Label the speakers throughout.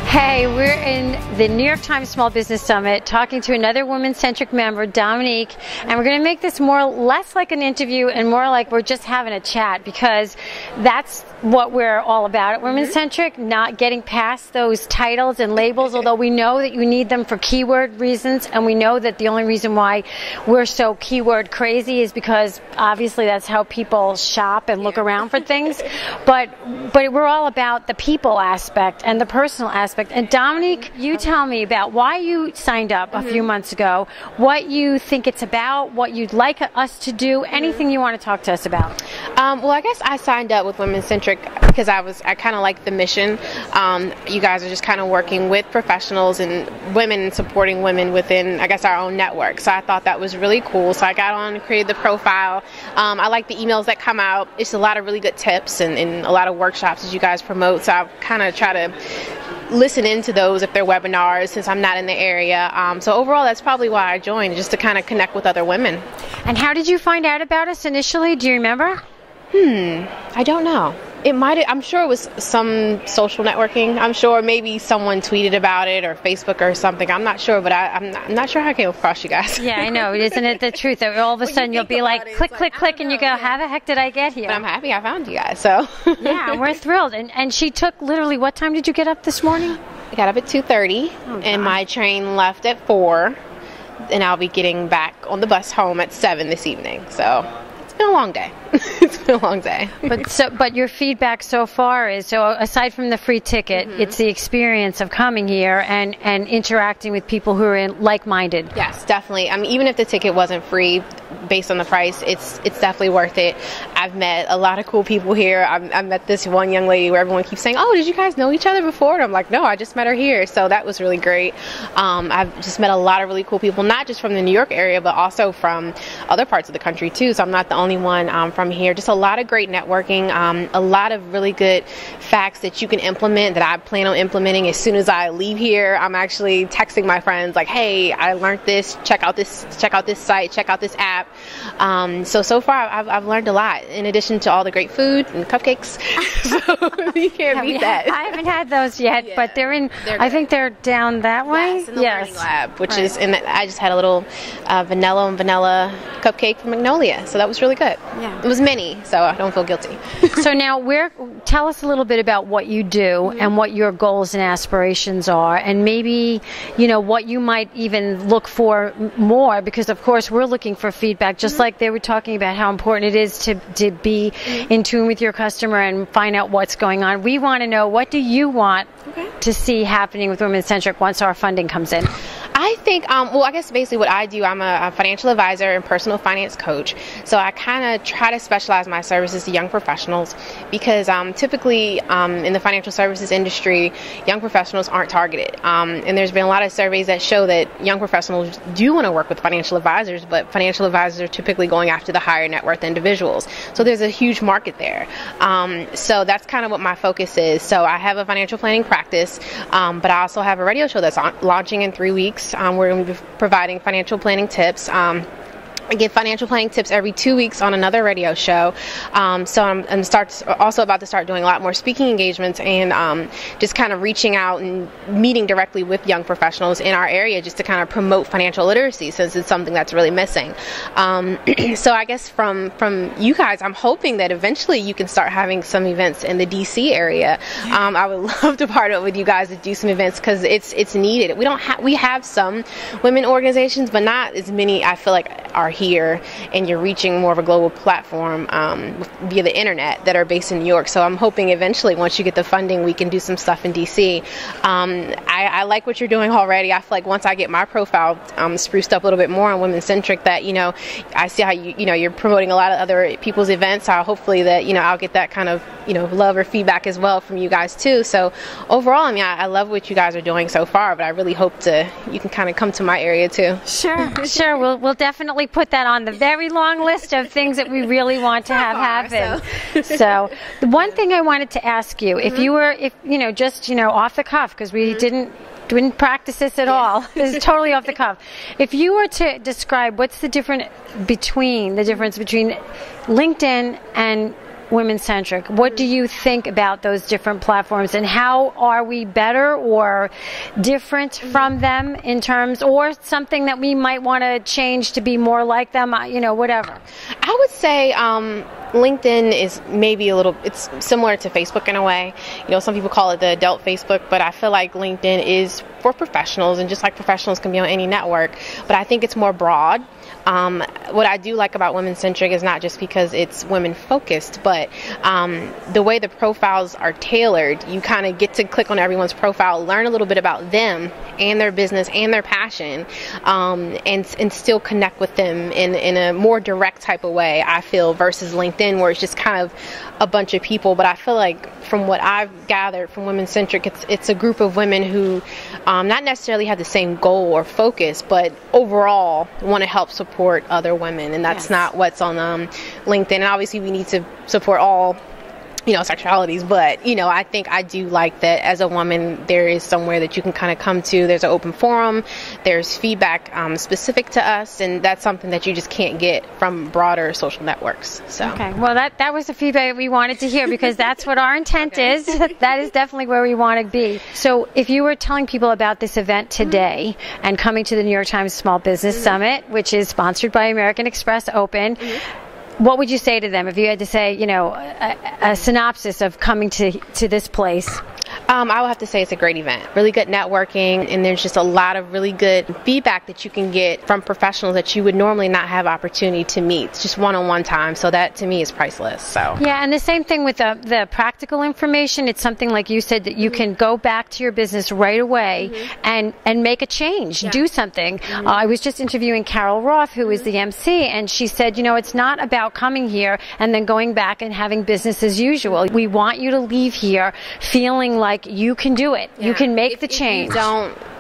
Speaker 1: Hey, we're in the New York Times Small Business Summit talking to another women-centric member, Dominique, and we're going to make this less like an interview and more like we're just having a chat, because that's what we're all about at WomenCentric, not getting past those titles and labels, although we know that you need them for keyword reasons, and we know that the only reason why we're so keyword crazy is because obviously that's how people shop and look around for things, but we're all about the people aspect and the personal aspect. And Dominique, you tell me about why you signed up a few months ago, what you think it's about, what you'd like us to do, anything you want to talk to us about.
Speaker 2: Well, I guess I signed up with WomenCentric because I kind of like the mission. You guys are just kind of working with professionals and women and supporting women within, I guess, our own network. So I thought that was really cool. So I got on and created the profile. I like the emails that come out. It's a lot of really good tips and a lot of workshops that you guys promote. So I kind of try to listen into those if they're webinars, since I'm not in the area. So overall, that's probably why I joined, just to kind of connect with other women.
Speaker 1: And how did you find out about us initially? Do you remember?
Speaker 2: I don't know. I'm sure it was some social networking. I'm sure maybe someone tweeted about it or Facebook or something. I'm not sure, but I'm not sure how I came across you guys.
Speaker 1: Yeah, I know. Isn't it the truth that all of a sudden you'll be like, click, click, click, and you go, how the heck did I get here?
Speaker 2: But I'm happy I found you guys, so.
Speaker 1: Yeah, we're thrilled. And she took literally, what time did you get up this morning?
Speaker 2: I got up at 2:30, and my train left at 4, and I'll be getting back on the bus home at 7 this evening, so. It's been a long day. It's been a long day.
Speaker 1: But your feedback so far is, so aside from the free ticket, it's the experience of coming here and interacting with people who are like-minded.
Speaker 2: Yes, definitely. I mean, even if the ticket wasn't free, based on the price, it's definitely worth it. I've met a lot of cool people here. I met this one young lady where everyone keeps saying, oh, did you guys know each other before? And I'm like, no, I just met her here. So that was really great. I've just met a lot of really cool people, not just from the New York area, but also from other parts of the country too. So I'm not the only one from here. Just a lot of great networking, a lot of really good facts that you can implement, that I plan on implementing as soon as I leave here. I'm actually texting my friends like, hey, I learned this, check out this site, check out this app. So far I've learned a lot, in addition to all the great food and cupcakes. So you can't beat that.
Speaker 1: I haven't had those yet, but I think they're down that way.
Speaker 2: Yes, in the learning lab, which is, and I just had a little vanilla cupcake from Magnolia, so that was really good.
Speaker 1: Yeah.
Speaker 2: It was mini, so I don't feel guilty.
Speaker 1: So now, tell us a little bit about what you do and what your goals and aspirations are, and maybe, what you might even look for more, because of course we're looking for feedback, just like they were talking about how important it is to be in tune with your customer and find out what's going on. We want to know, what do you want to see happening with WomenCentric once our funding comes in?
Speaker 2: I think, I guess basically what I do, I'm a financial advisor and personal finance coach. So I kind of try to specialize my services to young professionals, because typically in the financial services industry, young professionals aren't targeted. And there's been a lot of surveys that show that young professionals do want to work with financial advisors, but financial advisors are typically going after the higher net worth individuals. So there's a huge market there. So that's kind of what my focus is. So I have a financial planning practice, but I also have a radio show that's launching in 3 weeks. We're going to be providing financial planning tips. I give financial planning tips every 2 weeks on another radio show. So I'm also about to start doing a lot more speaking engagements and just kind of reaching out and meeting directly with young professionals in our area, just to kind of promote financial literacy, since it's something that's really missing. So I guess from you guys, I'm hoping that eventually you can start having some events in the DC area. I would love to partner with you guys to do some events, because it's needed. We have some women organizations, but not as many, I feel like, are here, and you're reaching more of a global platform via the internet, that are based in New York. So I'm hoping eventually, once you get the funding, we can do some stuff in DC. I like what you're doing already. I feel like once I get my profile spruced up a little bit more on WomenCentric, that I see how you're promoting a lot of other people's events. So hopefully that I'll get that kind of love or feedback as well from you guys too. So overall, I mean, I love what you guys are doing so far, but I really hope you can kind of come to my area too.
Speaker 1: Sure. We'll definitely put that on the very long list of things that we really want to have happen. So the one thing I wanted to ask you, if just off the cuff, because we didn't practice this at all. This is totally off the cuff. If you were to describe what's the difference between LinkedIn and WomenCentric. What do you think about those different platforms, and how are we better or different from them in terms, or something that we might want to change to be more like them, whatever?
Speaker 2: I would say LinkedIn is maybe it's similar to Facebook in a way. Some people call it the adult Facebook, but I feel like LinkedIn is for professionals, and just like professionals can be on any network, but I think it's more broad. What I do like about WomenCentric is not just because it's women focused, but the way the profiles are tailored, you kind of get to click on everyone's profile, learn a little bit about them and their business and their passion, and still connect with them in a more direct type of way, I feel, versus LinkedIn, where it's just kind of a bunch of people. But I feel like from what I've gathered from WomenCentric, it's a group of women who not necessarily have the same goal or focus, but overall want to help support other women, and that's not what's on LinkedIn. And obviously we need to support all sexualities, but I think I do like that as a woman there is somewhere that you can kind of come to. There's an open forum, there's feedback specific to us, and that's something that you just can't get from broader social networks. So
Speaker 1: okay, well that was the feedback we wanted to hear, because that's what our intent is. That is definitely where we want to be. So if you were telling people about this event today and coming to the New York Times Small Business Summit, which is sponsored by American Express Open, what would you say to them if you had to say, a synopsis of coming to this place?
Speaker 2: I would have to say it's a great event. Really good networking, and there's just a lot of really good feedback that you can get from professionals that you would normally not have opportunity to meet. It's just one-on-one time, so that to me is priceless. So
Speaker 1: yeah, and the same thing with the practical information. It's something, like you said, that you can go back to your business right away and make a change, do something. I was just interviewing Carol Roth, who is the MC, and she said, it's not about coming here and then going back and having business as usual. We want you to leave here feeling like you can do it. You can make the change.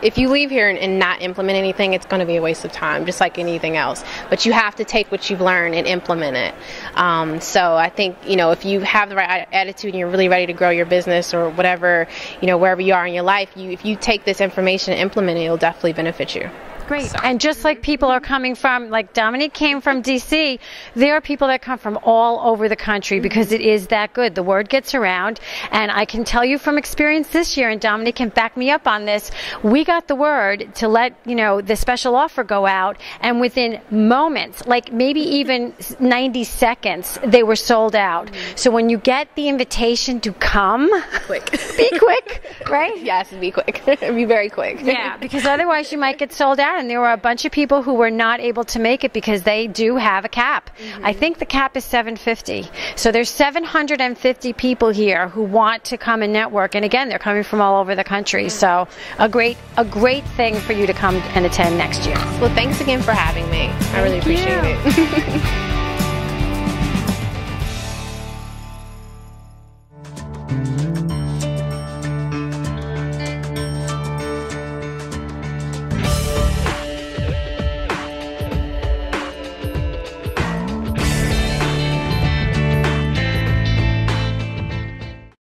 Speaker 2: If you leave here and not implement anything, it's going to be a waste of time, just like anything else. But you have to take what you've learned and implement it. So I think, if you have the right attitude and you're really ready to grow your business or whatever, wherever you are in your life, if you take this information and implement it, it'll definitely benefit you.
Speaker 1: Great. And just like people are coming from, like Dominique came from D.C., there are people that come from all over the country, because it is that good. The word gets around, and I can tell you from experience this year, and Dominique can back me up on this, we got the word to let, the special offer go out, and within moments, like maybe even 90 seconds, they were sold out. So when you get the invitation to come, be quick, right?
Speaker 2: Yes, be quick. Be very quick.
Speaker 1: Yeah, because otherwise you might get sold out. And there were a bunch of people who were not able to make it because they do have a cap. I think the cap is 750. So there's 750 people here who want to come and network. And again, they're coming from all over the country. So a great thing for you to come and attend next year.
Speaker 2: Well, thanks again for having me. I really appreciate it.